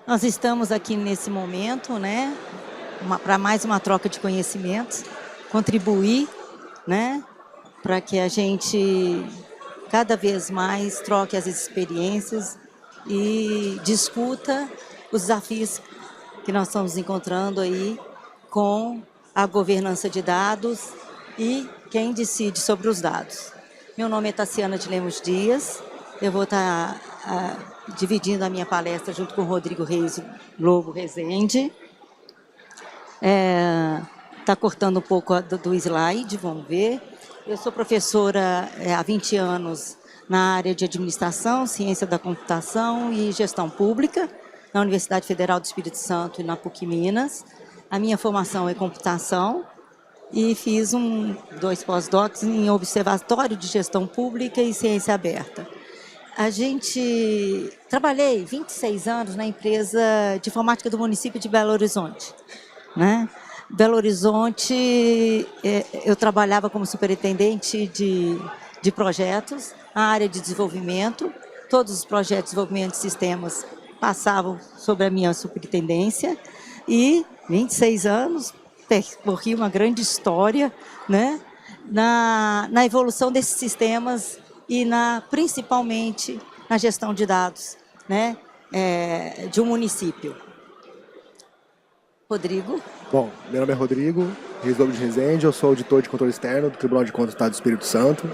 Nós estamos aqui nesse momento, né, para mais uma troca de conhecimentos, contribuir, né, para que a gente cada vez mais troque as experiências e discuta os desafios que nós estamos encontrando aí com a governança de dados e quem decide sobre os dados. Meu nome é Tassiana de Lemos Dias, eu vou estar dividindo a minha palestra junto com o Rodrigo Reis Lobo Rezende. Está cortando um pouco do slide, vamos ver. Eu sou professora há 20 anos na área de administração, ciência da computação e gestão pública, na Universidade Federal do Espírito Santo e na PUC Minas. A minha formação é computação e fiz 2 pós-docs em observatório de gestão pública e ciência aberta. Trabalhei 26 anos na empresa de informática do município de Belo Horizonte, né? Belo Horizonte, eu trabalhava como superintendente de projetos, na área de desenvolvimento. Todos os projetos de desenvolvimento de sistemas passavam sobre a minha superintendência. E 26 anos, percorri uma grande história, né, na evolução desses sistemas e principalmente na gestão de dados, né, de um município. Rodrigo. Bom, meu nome é Rodrigo Reis Lobo de Rezende, eu sou auditor de controle externo do Tribunal de Contas do Estado do Espírito Santo.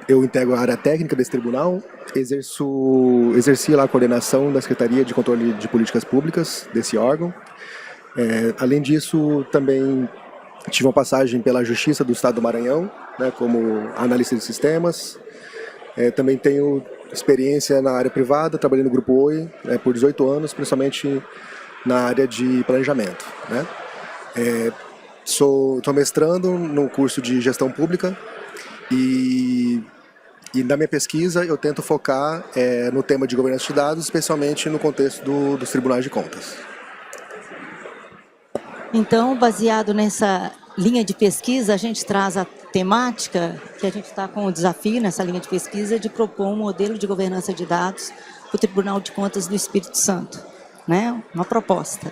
Eu integro a área técnica desse tribunal, exerci lá a coordenação da Secretaria de Controle de Políticas Públicas desse órgão. Além disso, também tive uma passagem pela Justiça do Estado do Maranhão, né, como analista de sistemas. Também tenho experiência na área privada, trabalhei no Grupo Oi por 18 anos, principalmente na área de planejamento, né? Estou mestrando no curso de gestão pública e na minha pesquisa eu tento focar no tema de governança de dados, especialmente no contexto dos tribunais de contas. Então, baseado nessa linha de pesquisa, a gente traz a temática que a gente está com o desafio nessa linha de pesquisa de propor um modelo de governança de dados para o Tribunal de Contas do Espírito Santo, né? Uma proposta.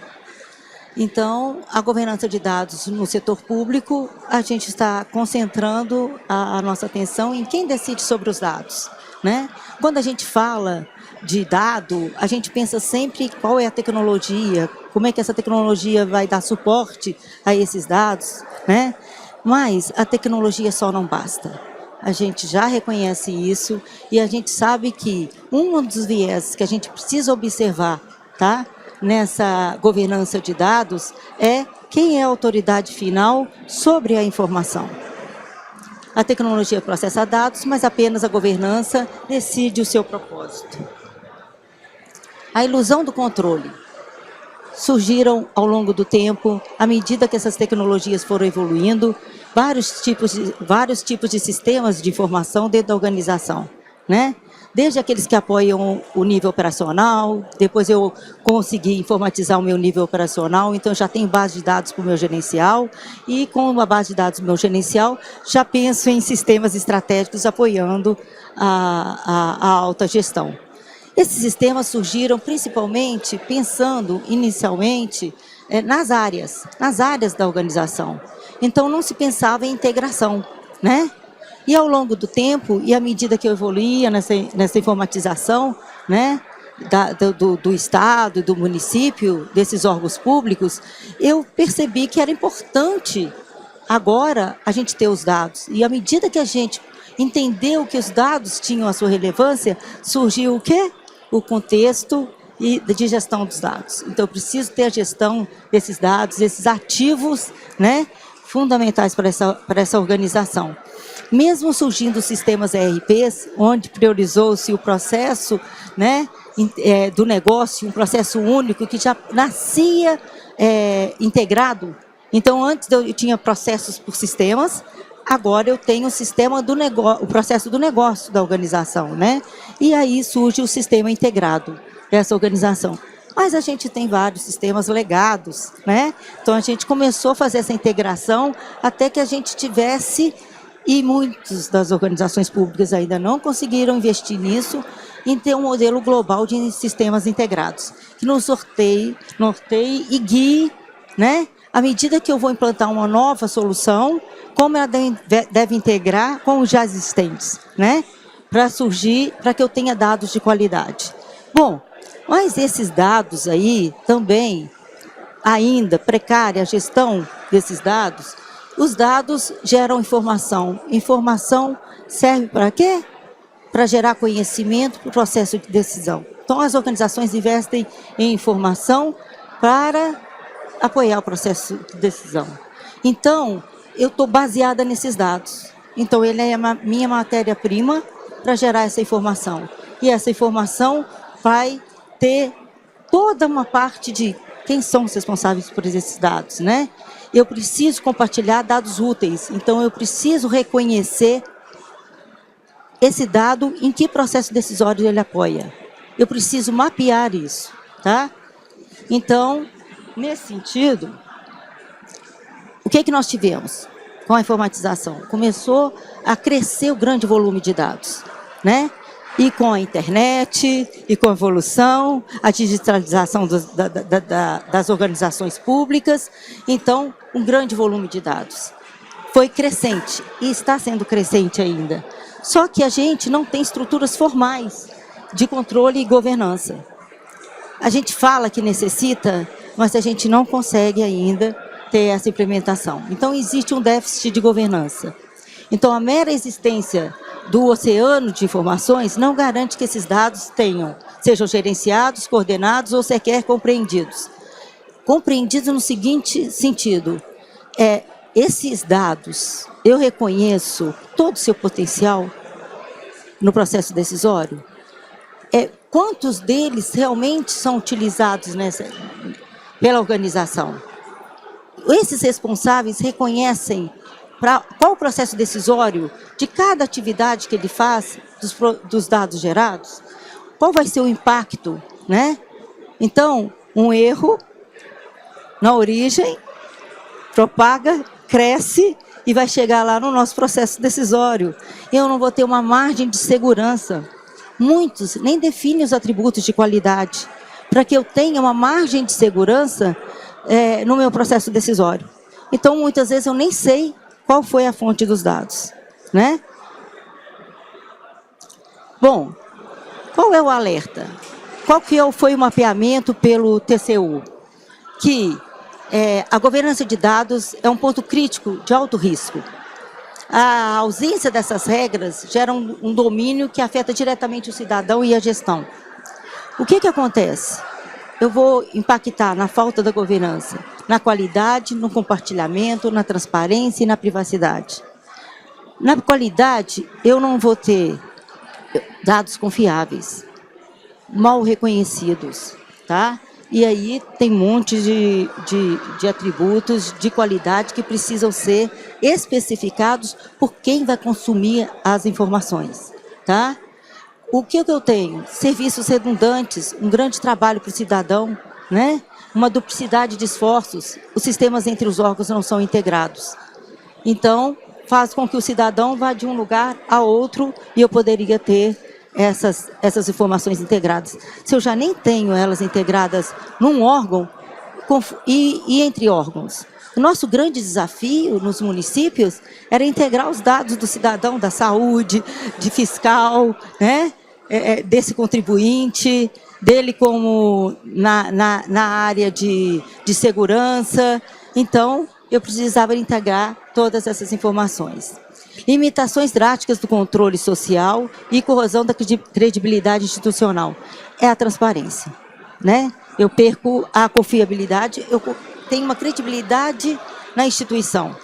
Então, a governança de dados no setor público, a gente está concentrando a nossa atenção em quem decide sobre os dados, né? Quando a gente fala de dado, a gente pensa sempre qual é a tecnologia, como é que essa tecnologia vai dar suporte a esses dados, né? Mas a tecnologia só não basta. A gente já reconhece isso e a gente sabe que um dos viés que a gente precisa observar, tá, nessa governança de dados é quem é a autoridade final sobre a informação. A tecnologia processa dados, mas apenas a governança decide o seu propósito. A ilusão do controle. Surgiram ao longo do tempo, à medida que essas tecnologias foram evoluindo, vários tipos de sistemas de informação dentro da organização, né? Desde aqueles que apoiam o nível operacional, depois eu consegui informatizar o meu nível operacional, então já tenho base de dados para o meu gerencial, e com a base de dados do meu gerencial, já penso em sistemas estratégicos apoiando a alta gestão. Esses sistemas surgiram principalmente pensando inicialmente nas áreas da organização. Então não se pensava em integração, né? E ao longo do tempo, e à medida que eu evoluía nessa informatização, né, do Estado, do município, desses órgãos públicos, eu percebi que era importante agora a gente ter os dados. E à medida que a gente entendeu que os dados tinham a sua relevância, surgiu o quê? O contexto de gestão dos dados. Então, eu preciso ter a gestão desses dados, esses ativos, né, fundamentais para essa organização. Mesmo surgindo sistemas ERPs, onde priorizou-se o processo, né, do negócio, um processo único que já nascia integrado. Então, antes eu tinha processos por sistemas, agora eu tenho o sistema do negócio, o processo do negócio da organização, né? E aí surge o sistema integrado dessa organização. Mas a gente tem vários sistemas legados, né? Então a gente começou a fazer essa integração até que a gente tivesse, e muitas das organizações públicas ainda não conseguiram investir nisso, em ter um modelo global de sistemas integrados, que nos norteie e guie, né, à medida que eu vou implantar uma nova solução, como ela deve integrar com os já existentes, né, para que eu tenha dados de qualidade. Bom, mas esses dados aí também, ainda precária a gestão desses dados, os dados geram informação. Informação serve para quê? Para gerar conhecimento para o processo de decisão. Então, as organizações investem em informação para apoiar o processo de decisão. Então, eu estou baseada nesses dados. Então, ele é a minha matéria-prima para gerar essa informação. E essa informação vai ter toda uma parte de quem são os responsáveis por esses dados, né? Eu preciso compartilhar dados úteis. Então, eu preciso reconhecer esse dado, em que processo decisório ele apoia. Eu preciso mapear isso, tá? Então, nesse sentido, o que nós tivemos com a informatização? Começou a crescer o grande volume de dados, né? E com a internet, e com a evolução, a digitalização das organizações públicas, então, um grande volume de dados. Foi crescente, e está sendo crescente ainda. Só que a gente não tem estruturas formais de controle e governança. A gente fala que necessita, mas a gente não consegue ainda ter essa implementação. Então, existe um déficit de governança. Então, a mera existência do oceano de informações não garante que esses dados sejam gerenciados, coordenados ou sequer compreendidos. Compreendidos no seguinte sentido, esses dados, eu reconheço todo o seu potencial no processo decisório? Quantos deles realmente são utilizados pela organização? Esses responsáveis reconhecem qual o processo decisório de cada atividade que ele faz dos dados gerados? Qual vai ser o impacto, né? Então, um erro na origem propaga, cresce e vai chegar lá no nosso processo decisório. Eu não vou ter uma margem de segurança. Muitos nem definem os atributos de qualidade para que eu tenha uma margem de segurança no meu processo decisório. Então, muitas vezes, eu nem sei qual foi a fonte dos dados, né? Bom, qual é o alerta? Qual que foi o mapeamento pelo TCU? Que a governança de dados é um ponto crítico de alto risco. A ausência dessas regras gera um domínio que afeta diretamente o cidadão e a gestão. O que acontece? Eu vou impactar na falta da governança, na qualidade, no compartilhamento, na transparência e na privacidade. Na qualidade, eu não vou ter dados confiáveis, mal reconhecidos, tá? E aí tem um monte de atributos de qualidade que precisam ser especificados por quem vai consumir as informações, tá? O que eu tenho? Serviços redundantes, um grande trabalho para o cidadão, né? Uma duplicidade de esforços, os sistemas entre os órgãos não são integrados. Então, faz com que o cidadão vá de um lugar a outro e eu poderia ter essas informações integradas. Se eu já nem tenho elas integradas num órgão e entre órgãos. O nosso grande desafio nos municípios era integrar os dados do cidadão, da saúde, de fiscal, né? Desse contribuinte, dele como na área de segurança. Então, eu precisava integrar todas essas informações. Limitações drásticas do controle social e corrosão da credibilidade institucional. É a transparência, né? Eu perco a confiabilidade, eu tenho uma credibilidade na instituição,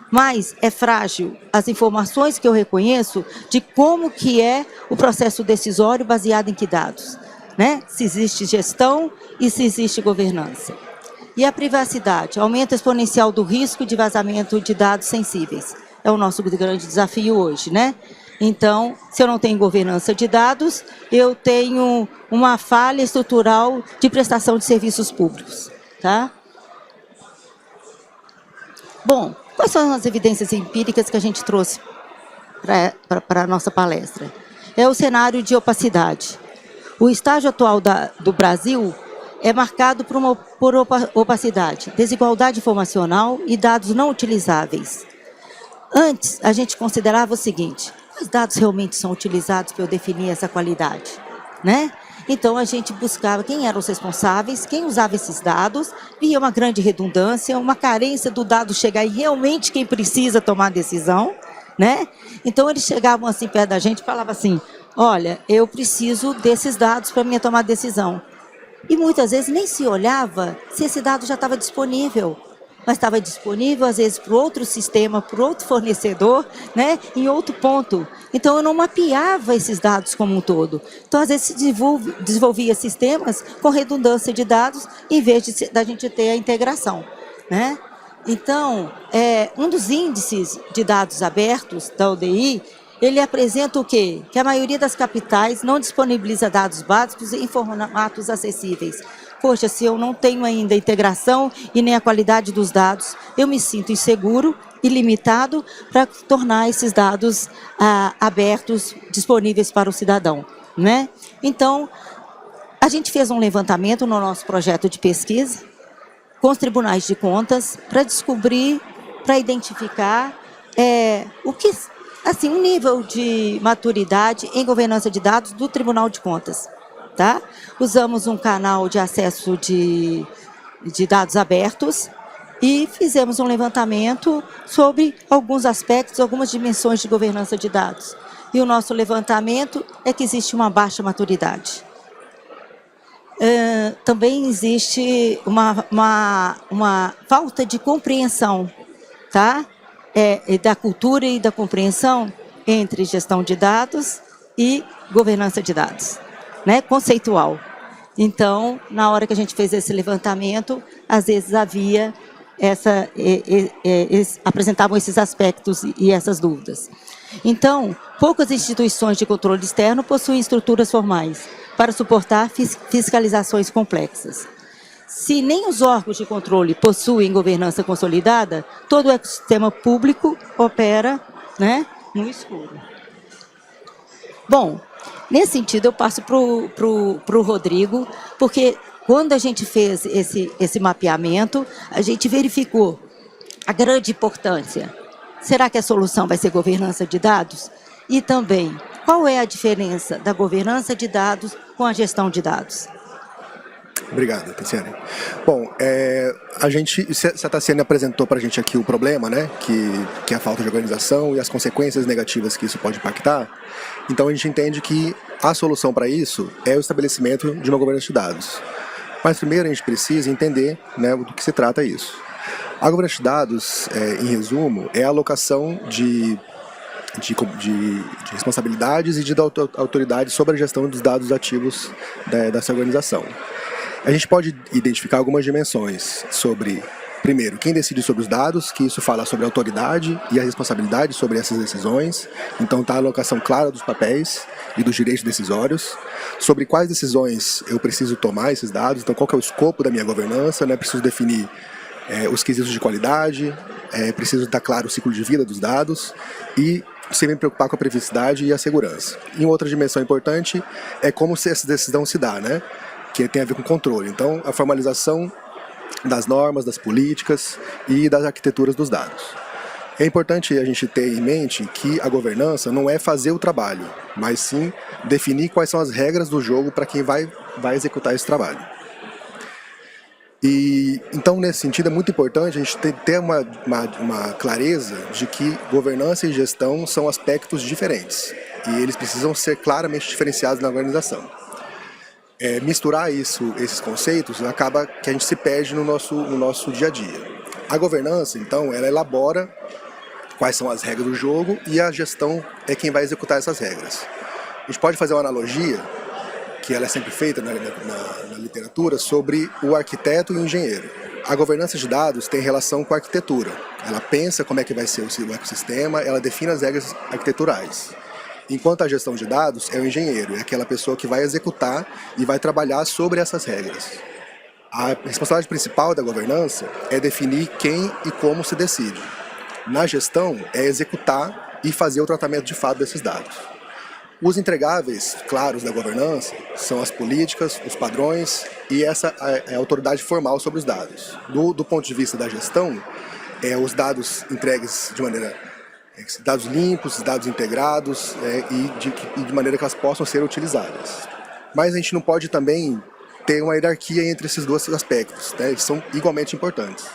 mas é frágil as informações que eu reconheço de como que é o processo decisório baseado em que dados, né? Se existe gestão e se existe governança. E a privacidade, aumento exponencial do risco de vazamento de dados sensíveis. É o nosso grande desafio hoje, né? Então, se eu não tenho governança de dados, eu tenho uma falha estrutural de prestação de serviços públicos, tá? Bom, quais são as evidências empíricas que a gente trouxe para a nossa palestra? É o cenário de opacidade. O estágio atual do Brasil é marcado por opacidade, desigualdade informacional e dados não utilizáveis. Antes, a gente considerava o seguinte: os dados realmente são utilizados para eu definir essa qualidade, né? Então, a gente buscava quem eram os responsáveis, quem usava esses dados, via uma grande redundância, uma carência do dado chegar em realmente quem precisa tomar a decisão, né? Então, eles chegavam assim perto da gente e falavam assim: olha, eu preciso desses dados para minha tomar decisão. E muitas vezes nem se olhava se esse dado já estava disponível, mas estava disponível às vezes para outro sistema, para outro fornecedor, né, em outro ponto. Então eu não mapeava esses dados como um todo. Então às vezes se desenvolvia sistemas com redundância de dados em vez da gente ter a integração, né? Então, um dos índices de dados abertos da ODI, ele apresenta o quê? Que a maioria das capitais não disponibiliza dados básicos em formatos acessíveis. Poxa, se eu não tenho ainda a integração e nem a qualidade dos dados, eu me sinto inseguro e limitado para tornar esses dados abertos, disponíveis para o cidadão, né? Então, a gente fez um levantamento no nosso projeto de pesquisa com os tribunais de contas para descobrir, para identificar o que, assim, um nível de maturidade em governança de dados do Tribunal de Contas. Tá? Usamos um canal de acesso de dados abertos e fizemos um levantamento sobre alguns aspectos, algumas dimensões de governança de dados. E o nosso levantamento é que existe uma baixa maturidade. Também existe uma falta de compreensão, tá? Da cultura e da compreensão entre gestão de dados e governança de dados, né? Conceitual. Então, na hora que a gente fez esse levantamento, às vezes havia apresentavam esses aspectos e essas dúvidas. Então, poucas instituições de controle externo possuem estruturas formais para suportar fiscalizações complexas. Se nem os órgãos de controle possuem governança consolidada, todo o ecossistema público opera, né, no escuro. Bom, nesse sentido eu passo para o Rodrigo, porque quando a gente fez esse mapeamento, a gente verificou a grande importância. Será que a solução vai ser governança de dados? E também, qual é a diferença da governança de dados com a gestão de dados? Obrigado, Tassiane. Bom, a Tassiane apresentou para a gente aqui o problema, né, que é a falta de organização e as consequências negativas que isso pode impactar. Então a gente entende que a solução para isso é o estabelecimento de uma governança de dados. Mas primeiro a gente precisa entender, né, do que se trata isso. A governança de dados, em resumo, é a alocação de responsabilidades e de autoridade sobre a gestão dos dados ativos dessa organização. A gente pode identificar algumas dimensões sobre, primeiro, quem decide sobre os dados, que isso fala sobre a autoridade e a responsabilidade sobre essas decisões. Então está a alocação clara dos papéis e dos direitos decisórios, sobre quais decisões eu preciso tomar esses dados, então qual que é o escopo da minha governança, né? Preciso definir os quesitos de qualidade, preciso estar claro o ciclo de vida dos dados e sem me preocupar com a privacidade e a segurança. E outra dimensão importante é como essa decisão se dá, né? Que tem a ver com controle. Então, a formalização das normas, das políticas e das arquiteturas dos dados. É importante a gente ter em mente que a governança não é fazer o trabalho, mas sim definir quais são as regras do jogo para quem vai executar esse trabalho. E, então, nesse sentido, é muito importante a gente ter uma clareza de que governança e gestão são aspectos diferentes e eles precisam ser claramente diferenciados na organização. Misturar esses conceitos, acaba que a gente se perde no nosso dia a dia. A governança, então, ela elabora quais são as regras do jogo e a gestão é quem vai executar essas regras. A gente pode fazer uma analogia, que ela é sempre feita na literatura, sobre o arquiteto e o engenheiro. A governança de dados tem relação com a arquitetura. Ela pensa como é que vai ser o ecossistema, ela define as regras arquiteturais. Enquanto a gestão de dados é o engenheiro, é aquela pessoa que vai executar e vai trabalhar sobre essas regras. A responsabilidade principal da governança é definir quem e como se decide. Na gestão, é executar e fazer o tratamento de fato desses dados. Os entregáveis claros da governança são as políticas, os padrões e essa é a autoridade formal sobre os dados. Do ponto de vista da gestão, os dados entregues de maneira dados limpos, dados integrados e de maneira que elas possam ser utilizadas. Mas a gente não pode também ter uma hierarquia entre esses dois aspectos, né? Eles são igualmente importantes.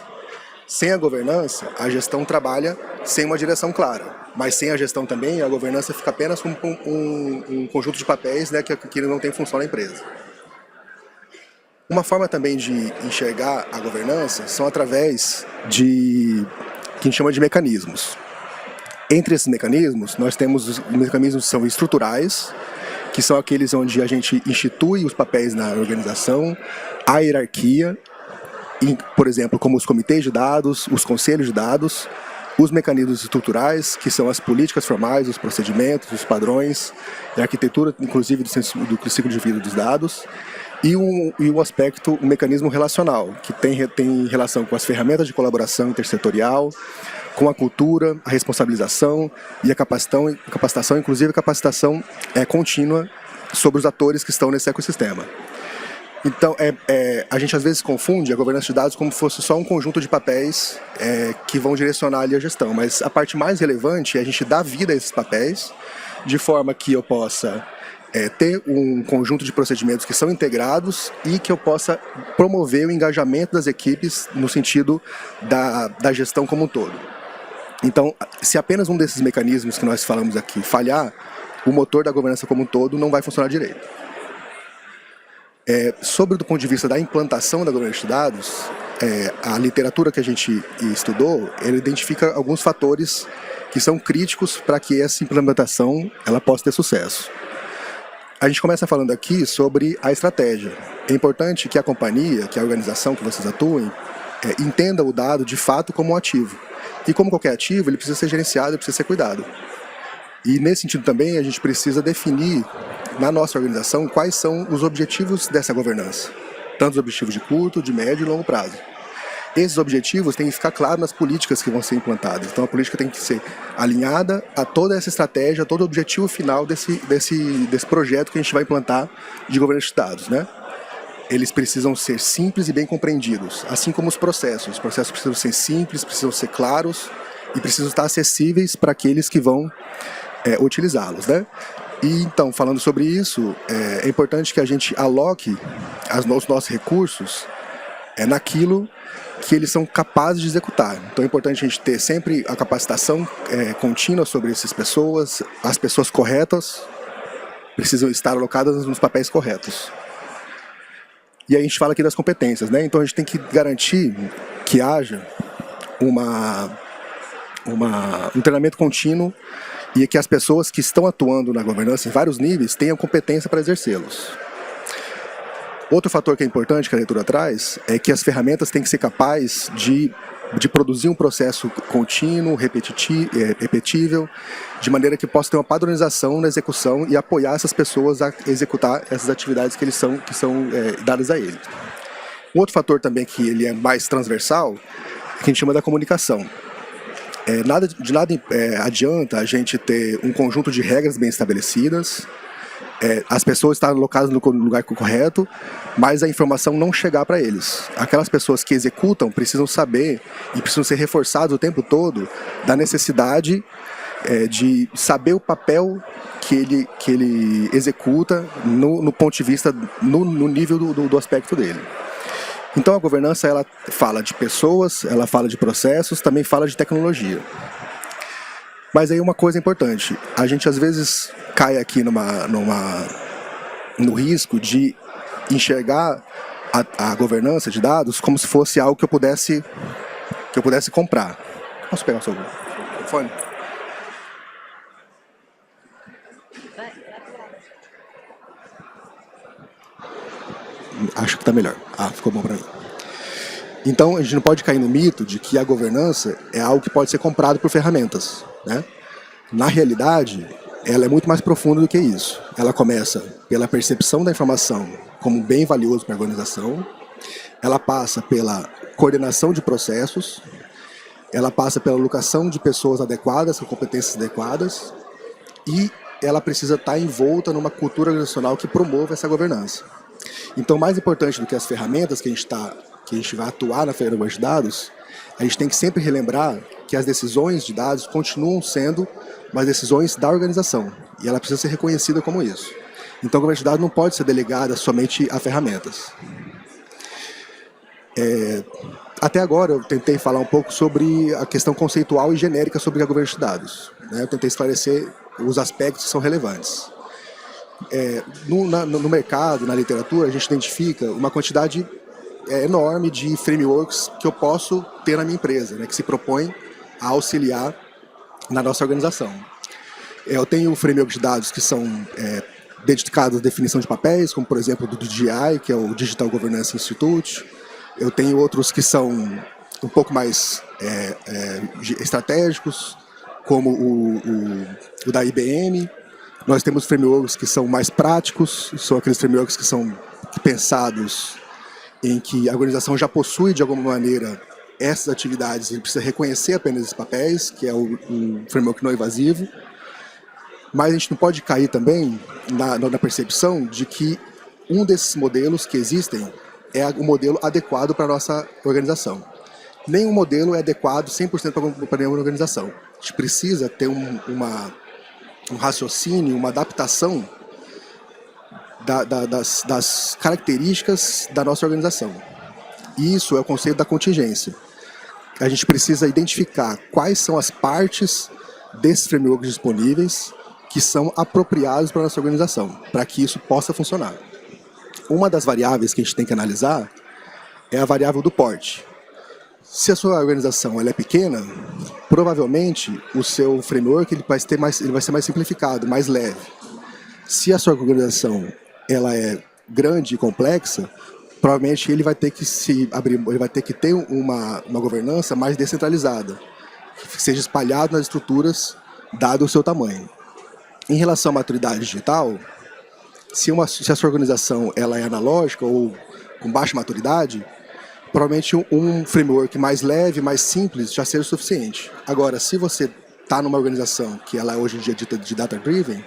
Sem a governança, a gestão trabalha sem uma direção clara, mas sem a gestão também, a governança fica apenas como um conjunto de papéis, né, que não tem função na empresa. Uma forma também de enxergar a governança são através de que a gente chama de mecanismos. Entre esses mecanismos, nós temos os mecanismos que são estruturais, que são aqueles onde a gente institui os papéis na organização, a hierarquia, por exemplo, como os comitês de dados, os conselhos de dados, os mecanismos estruturais, que são as políticas formais, os procedimentos, os padrões, a arquitetura, inclusive, do ciclo de vida dos dados, e um aspecto, um mecanismo relacional, que tem relação com as ferramentas de colaboração intersetorial, com a cultura, a responsabilização e a capacitação, inclusive a capacitação contínua sobre os atores que estão nesse ecossistema. Então, a gente às vezes confunde a governança de dados como se fosse só um conjunto de papéis que vão direcionar ali a gestão, mas a parte mais relevante é a gente dar vida a esses papéis, de forma que eu possa ter um conjunto de procedimentos que são integrados e que eu possa promover o engajamento das equipes no sentido da gestão como um todo. Então, se apenas um desses mecanismos que nós falamos aqui falhar, o motor da governança como um todo não vai funcionar direito. Sobre do ponto de vista da implantação da governança de dados, a literatura que a gente estudou, ela identifica alguns fatores que são críticos para que essa implementação ela possa ter sucesso. A gente começa falando aqui sobre a estratégia. É importante que a companhia, que a organização que vocês atuem, entenda o dado de fato como um ativo. E como qualquer ativo, ele precisa ser gerenciado, ele precisa ser cuidado. E nesse sentido também a gente precisa definir na nossa organização quais são os objetivos dessa governança. Tanto os objetivos de curto, de médio e longo prazo. Esses objetivos têm que ficar claros nas políticas que vão ser implantadas. Então a política tem que ser alinhada a toda essa estratégia, a todo o objetivo final desse projeto que a gente vai implantar de governança de dados, né? Eles precisam ser simples e bem compreendidos, assim como os processos. Os processos precisam ser simples, precisam ser claros e precisam estar acessíveis para aqueles que vão utilizá-los, né? E então, falando sobre isso, é importante que a gente aloque os nossos recursos naquilo que eles são capazes de executar. Então é importante a gente ter sempre a capacitação contínua sobre essas pessoas, as pessoas corretas precisam estar alocadas nos papéis corretos. E aí a gente fala aqui das competências, né? Então a gente tem que garantir que haja um treinamento contínuo e que as pessoas que estão atuando na governança em vários níveis tenham competência para exercê-los. Outro fator que é importante que a leitura traz é que as ferramentas têm que ser capazes de produzir um processo contínuo, repetível, de maneira que possa ter uma padronização na execução e apoiar essas pessoas a executar essas atividades que são dadas a eles. Um outro fator também que ele é mais transversal é que a gente chama da comunicação. De nada adianta a gente ter um conjunto de regras bem estabelecidas, as pessoas estarem alocadas no lugar correto, mas a informação não chegar para eles. Aquelas pessoas que executam precisam saber e precisam ser reforçadas o tempo todo da necessidade de saber o papel que ele executa no ponto de vista, no nível do aspecto dele. Então a governança ela fala de pessoas, ela fala de processos, também fala de tecnologia. Mas aí uma coisa importante, a gente às vezes cai aqui no risco de enxergar a governança de dados como se fosse algo que eu pudesse comprar. Posso pegar o seu telefone? Acho que está melhor. Ficou bom para mim. Então, a gente não pode cair no mito de que a governança é algo que pode ser comprado por ferramentas, né? Na realidade, ela é muito mais profunda do que isso. Ela começa pela percepção da informação como um bem valioso para a organização, ela passa pela coordenação de processos, ela passa pela alocação de pessoas adequadas, com competências adequadas, e ela precisa estar envolta numa cultura organizacional que promova essa governança. Então, mais importante do que as ferramentas que a gente vai atuar na Feira de Dados, a gente tem que sempre relembrar que as decisões de dados continuam sendo as decisões da organização, e ela precisa ser reconhecida como isso. Então, a governança de dados não pode ser delegada somente a ferramentas. Até agora, eu tentei falar um pouco sobre a questão conceitual e genérica sobre a governança de dados, né? Eu tentei esclarecer os aspectos que são relevantes. No mercado, na literatura, a gente identifica uma quantidade enorme de frameworks que eu posso ter na minha empresa, né, que se propõem a auxiliar na nossa organização. Eu tenho frameworks de dados que são dedicados à definição de papéis, como por exemplo do DGI, que é o Digital Governance Institute. Eu tenho outros que são um pouco mais estratégicos, como o da IBM. Nós temos frameworks que são mais práticos, são aqueles frameworks que são pensados em que a organização já possui, de alguma maneira, essas atividades, ele precisa reconhecer apenas esses papéis, que é o framework não invasivo. Mas a gente não pode cair também na percepção de que um desses modelos que existem é o modelo adequado para a nossa organização. Nenhum modelo é adequado 100% para nenhuma organização. A gente precisa ter um raciocínio, uma adaptação das características da nossa organização. Isso é o conceito da contingência. A gente precisa identificar quais são as partes desses frameworks disponíveis que são apropriados para a nossa organização, para que isso possa funcionar. Uma das variáveis que a gente tem que analisar é a variável do porte. Se a sua organização ela é pequena, provavelmente o seu framework ele vai ser mais simplificado, mais leve. Se a sua organização ela é grande e complexa, provavelmente ele vai ter que ele vai ter que ter uma governança mais descentralizada, que seja espalhado nas estruturas, dado o seu tamanho. Em relação à maturidade digital, se a sua organização ela é analógica ou com baixa maturidade, provavelmente um framework mais leve, mais simples, já seja o suficiente. Agora, se você está numa organização que ela é hoje em dia dita de data-driven,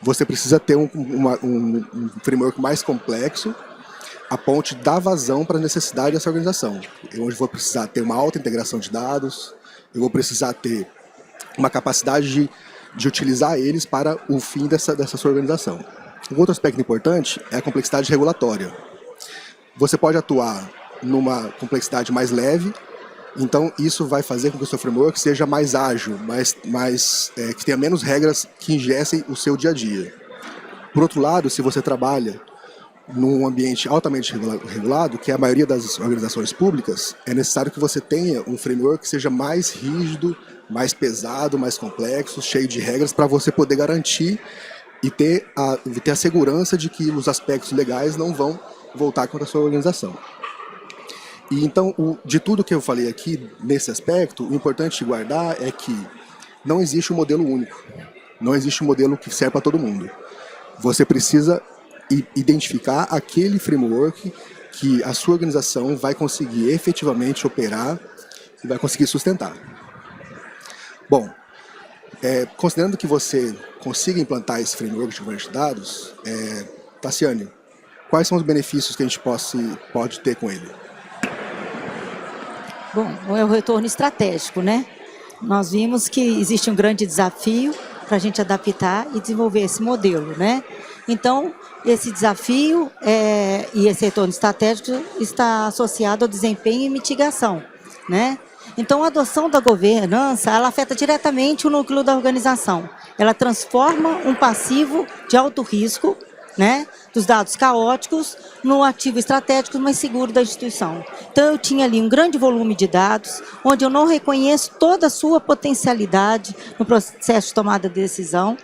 você precisa ter um framework mais complexo, a ponto de dar vazão para a necessidade dessa organização. Eu vou precisar ter uma alta integração de dados, eu vou precisar ter uma capacidade de utilizar eles para o fim dessa sua organização. Um outro aspecto importante é a complexidade regulatória. Você pode atuar numa complexidade mais leve, então isso vai fazer com que o seu framework seja mais ágil, que tenha menos regras que ingessem o seu dia a dia. Por outro lado, se você trabalha num ambiente altamente regulado, que é a maioria das organizações públicas, é necessário que você tenha um framework que seja mais rígido, mais pesado, mais complexo, cheio de regras, para você poder garantir e ter a segurança de que os aspectos legais não vão voltar contra a sua organização. E então, de tudo que eu falei aqui, nesse aspecto, o importante de guardar é que não existe um modelo único, não existe um modelo que serve para todo mundo. Você precisa identificar aquele framework que a sua organização vai conseguir efetivamente operar e vai conseguir sustentar. Bom, considerando que você consiga implantar esse framework de governança de dados, Tassiane, quais são os benefícios que a gente pode ter com ele? Bom, é o retorno estratégico, né? Nós vimos que existe um grande desafio para a gente adaptar e desenvolver esse modelo, né? Então, esse desafio e esse retorno estratégico está associado ao desempenho e mitigação, né? Então, a adoção da governança, ela afeta diretamente o núcleo da organização. Ela transforma um passivo de alto risco, né, dos dados caóticos, no ativo estratégico mais seguro da instituição. Então, eu tinha ali um grande volume de dados, onde eu não reconheço toda a sua potencialidade no processo de tomada de decisão,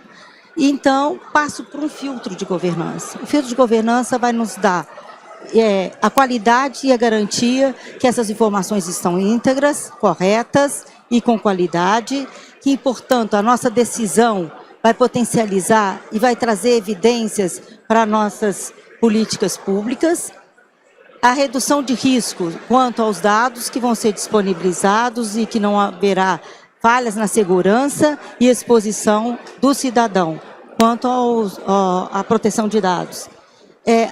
e então passo por um filtro de governança. O filtro de governança vai nos dar a qualidade e a garantia que essas informações estão íntegras, corretas e com qualidade, que, portanto, a nossa decisão vai potencializar e vai trazer evidências para nossas políticas públicas, a redução de risco quanto aos dados que vão ser disponibilizados e que não haverá falhas na segurança e exposição do cidadão, quanto à proteção de dados.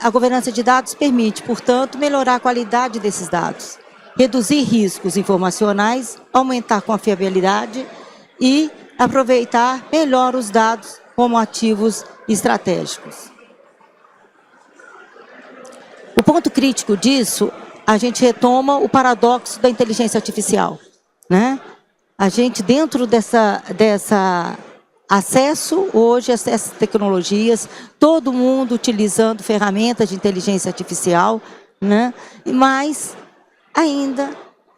A governança de dados permite, portanto, melhorar a qualidade desses dados, reduzir riscos informacionais, aumentar a confiabilidade e aproveitar melhor os dados como ativos estratégicos. O ponto crítico disso, a gente retoma o paradoxo da inteligência artificial, né? A gente, dentro dessa acesso hoje a essas tecnologias, todo mundo utilizando ferramentas de inteligência artificial, né? Mas ainda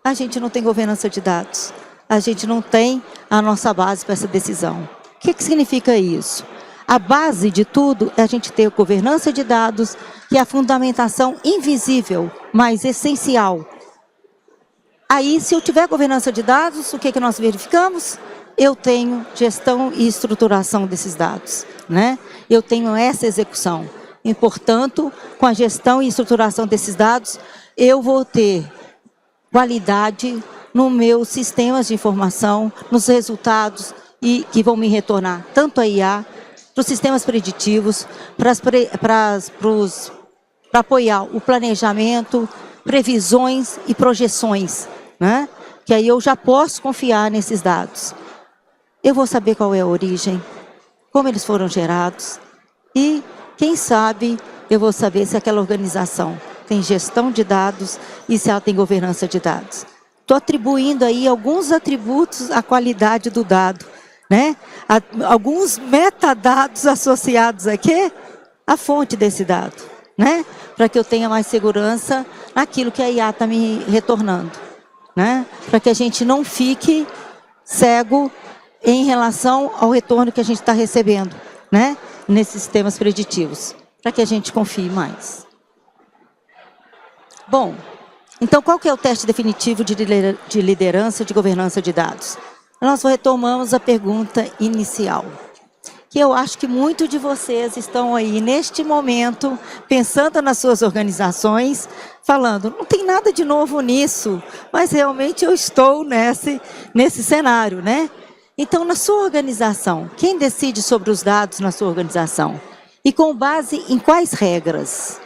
a gente não tem governança de dados, a gente não tem a nossa base para essa decisão. O que significa isso? A base de tudo é a gente ter governança de dados, que é a fundamentação invisível, mas essencial. Aí, se eu tiver governança de dados, o que nós verificamos? Eu tenho gestão e estruturação desses dados, né? Eu tenho essa execução. E, portanto, com a gestão e estruturação desses dados, eu vou ter qualidade nos meus sistemas de informação, nos resultados e que vão me retornar tanto a IA, para os sistemas preditivos, para apoiar o planejamento, previsões e projeções, né? Que aí eu já posso confiar nesses dados. Eu vou saber qual é a origem, como eles foram gerados e, quem sabe, eu vou saber se aquela organização tem gestão de dados e se ela tem governança de dados. Estou atribuindo aí alguns atributos à qualidade do dado, né? Alguns metadados associados aqui à fonte desse dado, né? Para que eu tenha mais segurança naquilo que a IA está me retornando, né? Para que a gente não fique cego em relação ao retorno que a gente está recebendo, né? Nesses sistemas preditivos, para que a gente confie mais. Bom, então qual que é o teste definitivo de liderança de governança de dados? Nós retomamos a pergunta inicial, que eu acho que muitos de vocês estão aí neste momento, pensando nas suas organizações, falando, não tem nada de novo nisso, mas realmente eu estou nesse cenário, né? Então, na sua organização, quem decide sobre os dados na sua organização? E com base em quais regras?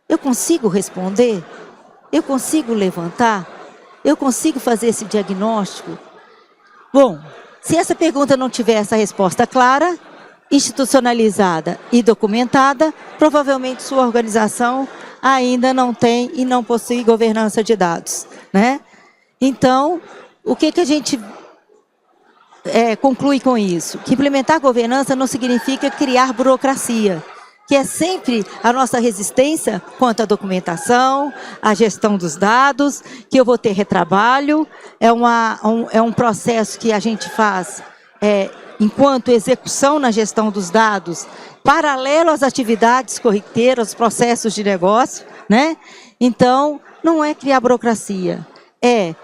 Eu consigo responder? Eu consigo levantar? Eu consigo fazer esse diagnóstico? Bom, se essa pergunta não tiver essa resposta clara, institucionalizada e documentada, provavelmente sua organização ainda não tem e não possui governança de dados, né? Então, o que a gente conclui com isso? Que implementar governança não significa criar burocracia, que é sempre a nossa resistência quanto à documentação, à gestão dos dados, que eu vou ter retrabalho, é um processo que a gente faz enquanto execução na gestão dos dados, paralelo às atividades corriqueiras, processos de negócio, né? Então, não é criar burocracia, é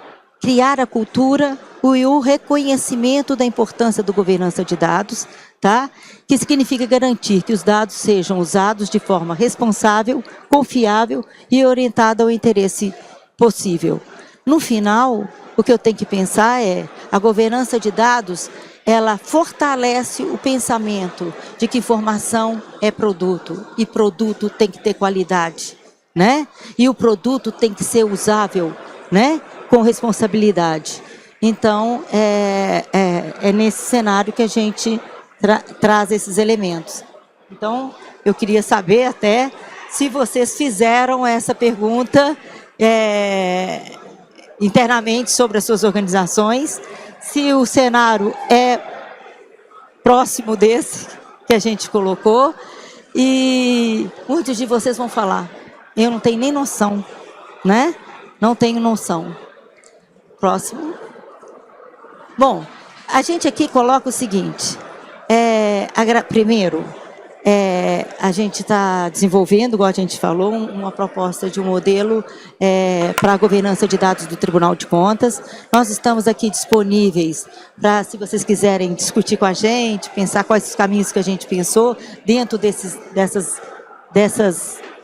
criar a cultura e o reconhecimento da importância da governança de dados, tá? Que significa garantir que os dados sejam usados de forma responsável, confiável e orientada ao interesse possível. No final, o que eu tenho que pensar é, a governança de dados, ela fortalece o pensamento de que informação é produto, e produto tem que ter qualidade, né? E o produto tem que ser usável, né? Com responsabilidade. Então, é nesse cenário que a gente traz esses elementos. Então, eu queria saber até se vocês fizeram essa pergunta internamente sobre as suas organizações, se o cenário é próximo desse que a gente colocou, e muitos de vocês vão falar, eu não tenho nem noção, né? Não tenho noção. Próximo. Bom, a gente aqui coloca o seguinte, primeiro, a gente está desenvolvendo, igual a gente falou, uma proposta de um modelo para a governança de dados do Tribunal de Contas. Nós estamos aqui disponíveis para, se vocês quiserem discutir com a gente, pensar quais os caminhos que a gente pensou dentro desses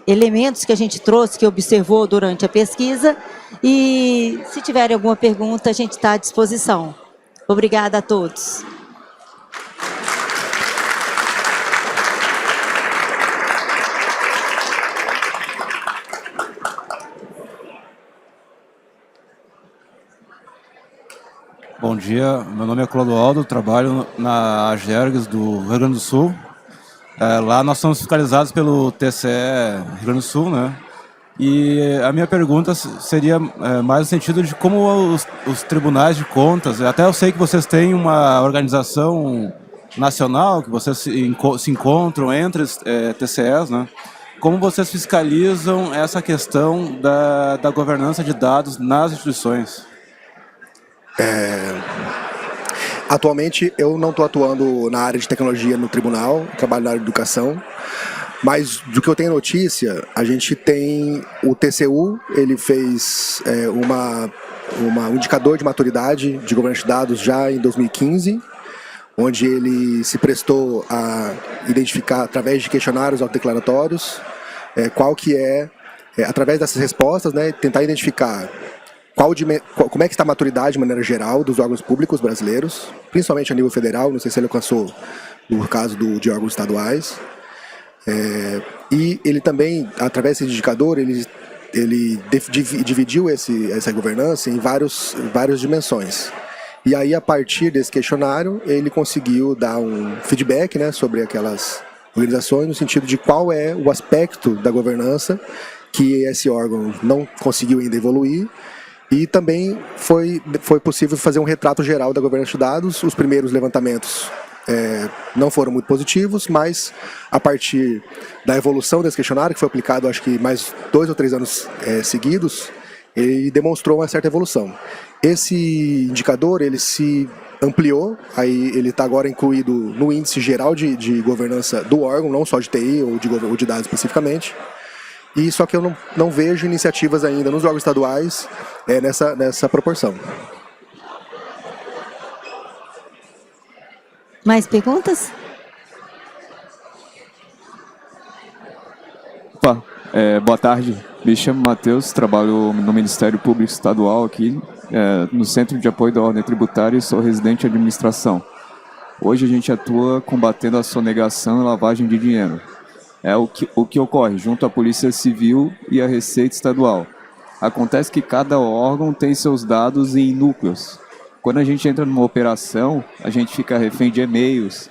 elementos que a gente trouxe, que observou durante a pesquisa. E se tiverem alguma pergunta, a gente está à disposição. Obrigada a todos. Bom dia, meu nome é Clodoaldo, trabalho na Agergs do Rio Grande do Sul. Lá nós somos fiscalizados pelo TCE Rio Grande do Sul, né? E a minha pergunta seria mais no sentido de como os tribunais de contas, até eu sei que vocês têm uma organização nacional, que vocês se encontram entre TCEs, né? Como vocês fiscalizam essa questão da governança de dados nas instituições? Atualmente eu não estou atuando na área de tecnologia no tribunal, trabalho na área de educação, mas do que eu tenho notícia, a gente tem o TCU, ele fez um indicador de maturidade de governança de dados já em 2015, onde ele se prestou a identificar, através de questionários autodeclaratórios, qual que através dessas respostas, né, tentar identificar como é que está a maturidade de maneira geral dos órgãos públicos brasileiros, principalmente a nível federal, não sei se ele alcançou no caso de órgãos estaduais. E ele também, através desse indicador, ele dividiu essa governança em várias dimensões. E aí, a partir desse questionário, ele conseguiu dar um feedback, né, sobre aquelas organizações, no sentido de qual é o aspecto da governança que esse órgão não conseguiu ainda evoluir. E também foi possível fazer um retrato geral da governança de dados. Os primeiros levantamentos não foram muito positivos, mas a partir da evolução desse questionário, que foi aplicado acho que mais 2 ou 3 anos seguidos, ele demonstrou uma certa evolução. Esse indicador ele se ampliou, aí ele está agora incluído no índice geral de governança do órgão, não só de TI ou de dados especificamente. E só que eu não vejo iniciativas ainda nos órgãos estaduais nessa proporção. Mais perguntas? Opa, boa tarde. Me chamo Matheus, trabalho no Ministério Público Estadual aqui, no Centro de Apoio da Ordem Tributária e sou residente de administração. Hoje a gente atua combatendo a sonegação e lavagem de dinheiro. O que ocorre junto à Polícia Civil e à Receita Estadual. Acontece que cada órgão tem seus dados em núcleos. Quando a gente entra numa operação, a gente fica refém de e-mails,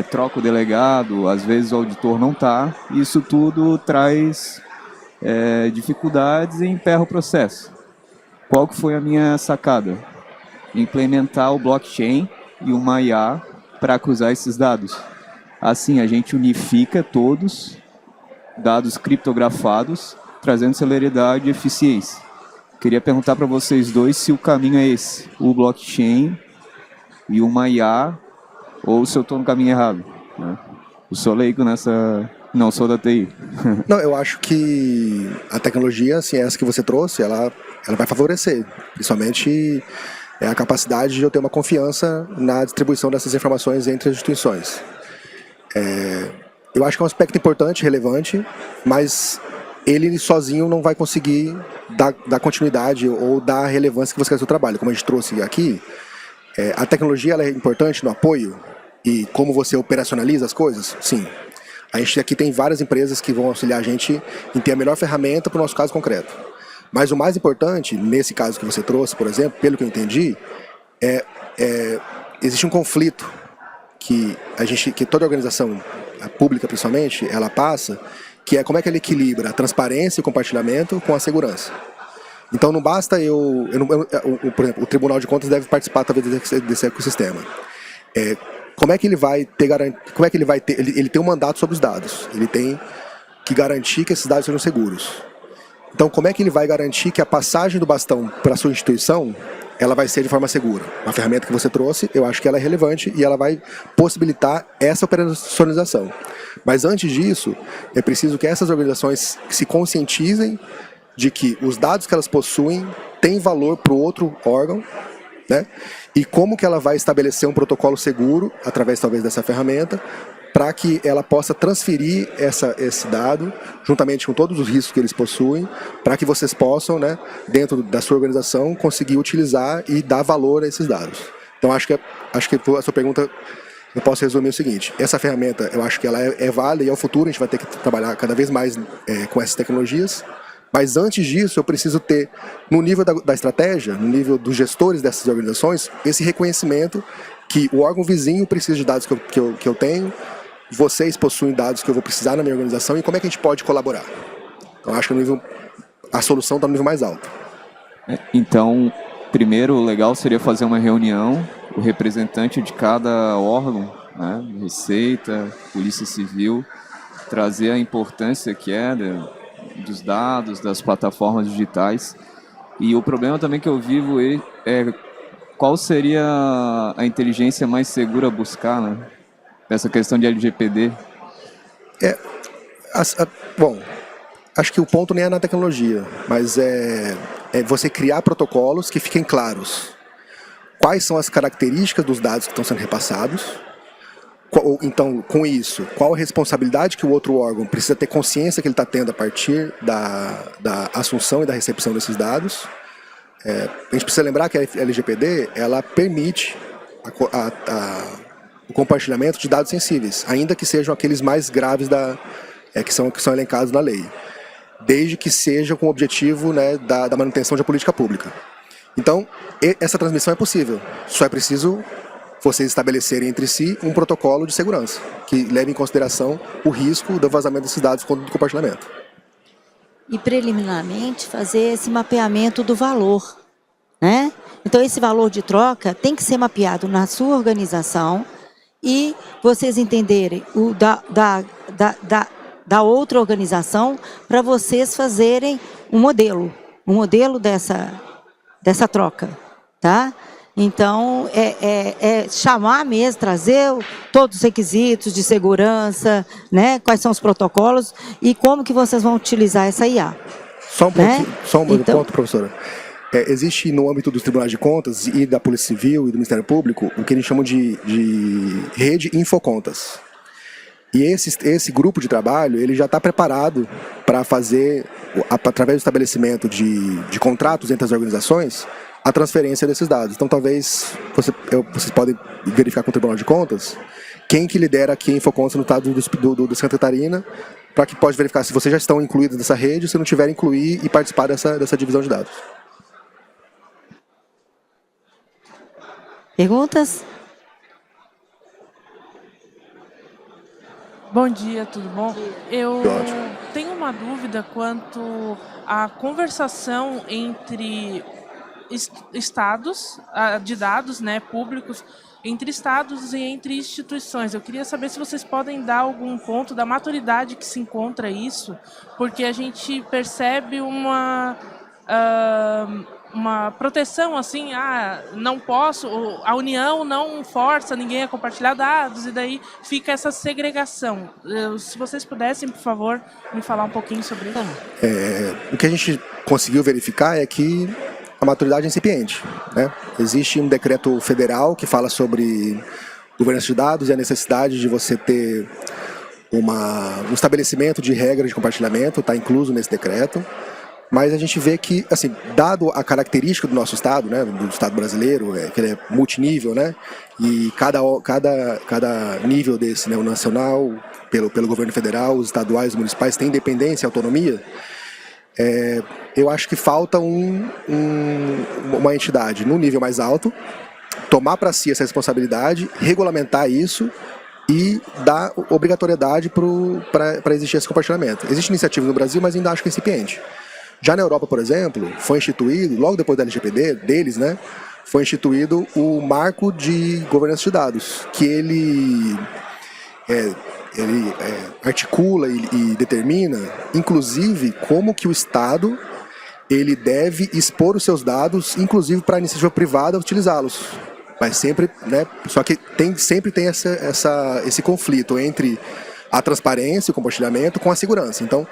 troca o delegado, às vezes o auditor não está. Isso tudo traz dificuldades e emperra o processo. Qual que foi a minha sacada? Implementar o blockchain e uma IA para cruzar esses dados. Assim, a gente unifica todos, dados criptografados, trazendo celeridade e eficiência. Queria perguntar para vocês dois se o caminho é esse, o blockchain e uma IA, ou se eu estou no caminho errado. Né? Eu sou leigo nessa... Não, sou da TI. Não, eu acho que a tecnologia, assim, essa que você trouxe, ela vai favorecer, principalmente a capacidade de eu ter uma confiança na distribuição dessas informações entre as instituições. Eu acho que é um aspecto importante, relevante, mas ele sozinho não vai conseguir dar continuidade ou dar a relevância que você quer ao seu trabalho. Como a gente trouxe aqui, a tecnologia ela é importante no apoio e como você operacionaliza as coisas, sim. A gente aqui tem várias empresas que vão auxiliar a gente em ter a melhor ferramenta para o nosso caso concreto. Mas o mais importante, nesse caso que você trouxe, por exemplo, pelo que eu entendi, existe um conflito que toda organização pública, principalmente, ela passa, que é como é que ela equilibra a transparência e o compartilhamento com a segurança. Então não basta por exemplo, o Tribunal de Contas deve participar talvez desse ecossistema. Como é que ele vai ter, ele tem um mandato sobre os dados, ele tem que garantir que esses dados sejam seguros. Então como é que ele vai garantir que a passagem do bastão para a sua instituição ela vai ser de forma segura? A ferramenta que você trouxe, eu acho que ela é relevante e ela vai possibilitar essa operacionalização. Mas antes disso, é preciso que essas organizações se conscientizem de que os dados que elas possuem têm valor para o outro órgão, né? E como que ela vai estabelecer um protocolo seguro, através talvez dessa ferramenta, para que ela possa transferir esse dado, juntamente com todos os riscos que eles possuem, para que vocês possam, né, dentro da sua organização, conseguir utilizar e dar valor a esses dados. Então, acho que a sua pergunta, eu posso resumir o seguinte: essa ferramenta, eu acho que ela é válida e ao futuro a gente vai ter que trabalhar cada vez mais com essas tecnologias, Mas antes disso, eu preciso ter, no nível da estratégia, no nível dos gestores dessas organizações, esse reconhecimento que o órgão vizinho precisa de dados que eu tenho, vocês possuem dados que eu vou precisar na minha organização e como é que a gente pode colaborar. Então, acho que a solução está no nível mais alto. Então, primeiro, o legal seria fazer uma reunião, o representante de cada órgão, né, Receita, Polícia Civil, trazer a importância que é dos dados, das plataformas digitais. E o problema também que eu vivo é qual seria a inteligência mais segura a buscar, né? Essa questão de LGPD. Bom, acho que o ponto nem é na tecnologia, mas é você criar protocolos que fiquem claros. Quais são as características dos dados que estão sendo repassados? Então, com isso, qual a responsabilidade que o outro órgão precisa ter consciência que ele está tendo a partir da assunção e da recepção desses dados? A gente precisa lembrar que a LGPD ela permite o compartilhamento de dados sensíveis, ainda que sejam aqueles mais graves que são elencados na lei, desde que seja com o objetivo, né, da manutenção de política pública. Então, essa transmissão é possível, só é preciso vocês estabelecerem entre si um protocolo de segurança que leve em consideração o risco do vazamento desses dados quando do compartilhamento. E preliminarmente fazer esse mapeamento do valor, né? Então esse valor de troca tem que ser mapeado na sua organização e vocês entenderem o da outra organização para vocês fazerem um modelo dessa troca, tá? Então, chamar mesmo, trazer todos os requisitos de segurança, né? Quais são os protocolos e como que vocês vão utilizar essa IA. Só um né? ponto, professora. Existe no âmbito dos tribunais de contas e da Polícia Civil e do Ministério Público o que eles chamam de rede Infocontas. E esse grupo de trabalho ele já está preparado para fazer, através do estabelecimento de contratos entre as organizações, a transferência desses dados. Então, talvez vocês podem verificar com o Tribunal de Contas quem que lidera aqui a Infocontas no estado do Santa Catarina, para que pode verificar se vocês já estão incluídos nessa rede, se não tiver, incluir e participar dessa divisão de dados. Perguntas? Bom dia, tudo bom? Eu tenho uma dúvida quanto à conversação entre estados, de dados, né, públicos, entre estados e entre instituições. Eu queria saber se vocês podem dar algum ponto da maturidade que se encontra isso, porque a gente percebe uma proteção assim, não posso, a União não força ninguém a compartilhar dados e daí fica essa segregação. Se vocês pudessem, por favor, me falar um pouquinho sobre isso. O que a gente conseguiu verificar é que a maturidade é incipiente, né? Existe um decreto federal que fala sobre governança de dados e a necessidade de você ter um estabelecimento de regras de compartilhamento, está incluso nesse decreto. Mas a gente vê que, assim, dado a característica do nosso Estado, né, do Estado brasileiro, que ele é multinível, né, e cada nível desse, né, o nacional, pelo governo federal, os estaduais, os municipais, tem independência e autonomia, eu acho que falta uma entidade no nível mais alto, tomar para si essa responsabilidade, regulamentar isso e dar obrigatoriedade para existir esse compartilhamento. Existe iniciativa no Brasil, mas ainda acho que é incipiente. Já na Europa, por exemplo, foi instituído, logo depois da LGPD, deles, né, foi instituído o marco de governança de dados, que ele articula e determina, inclusive, como que o Estado ele deve expor os seus dados, inclusive para a iniciativa privada utilizá-los. Mas sempre, né, só que sempre tem esse conflito entre a transparência e o compartilhamento com a segurança. Então,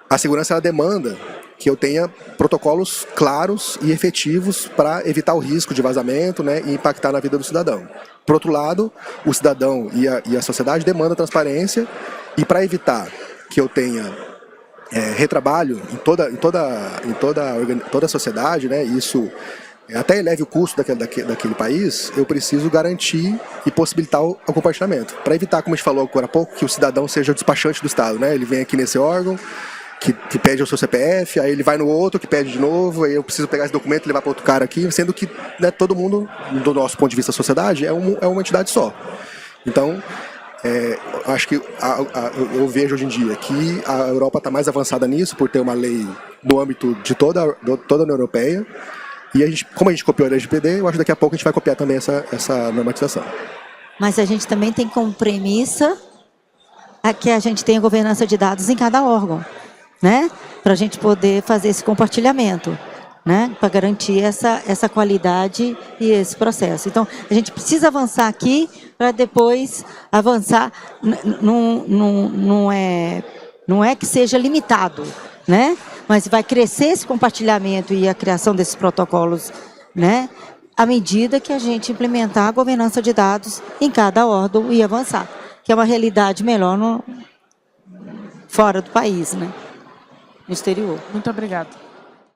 a segurança ela demanda que eu tenha protocolos claros e efetivos para evitar o risco de vazamento, né, e impactar na vida do cidadão. Por outro lado, o cidadão e a sociedade demandam transparência e para evitar que eu tenha retrabalho em toda a sociedade, né, isso até eleve o custo daquele país, eu preciso garantir e possibilitar o compartilhamento. Para evitar, como a gente falou agora há pouco, que o cidadão seja o despachante do Estado, né, ele vem aqui nesse órgão, que pede o seu CPF, aí ele vai no outro que pede de novo, aí eu preciso pegar esse documento e levar para outro cara aqui, sendo que, né, todo mundo, do nosso ponto de vista da sociedade, é uma entidade só. Então, acho que eu vejo hoje em dia que a Europa está mais avançada nisso, por ter uma lei no âmbito de toda a União Europeia, e como a gente copiou a LGPD, eu acho que daqui a pouco a gente vai copiar também essa normatização. Mas a gente também tem como premissa que a gente tenha governança de dados em cada órgão, né? Para a gente poder fazer esse compartilhamento, né? Para garantir essa qualidade e esse processo. Então, a gente precisa avançar aqui para depois avançar. Não é que seja limitado, né? Mas vai crescer esse compartilhamento e a criação desses protocolos, né? À medida que a gente implementar a governança de dados em cada órgão e avançar, que é uma realidade melhor fora do país, né? No exterior. Muito obrigada.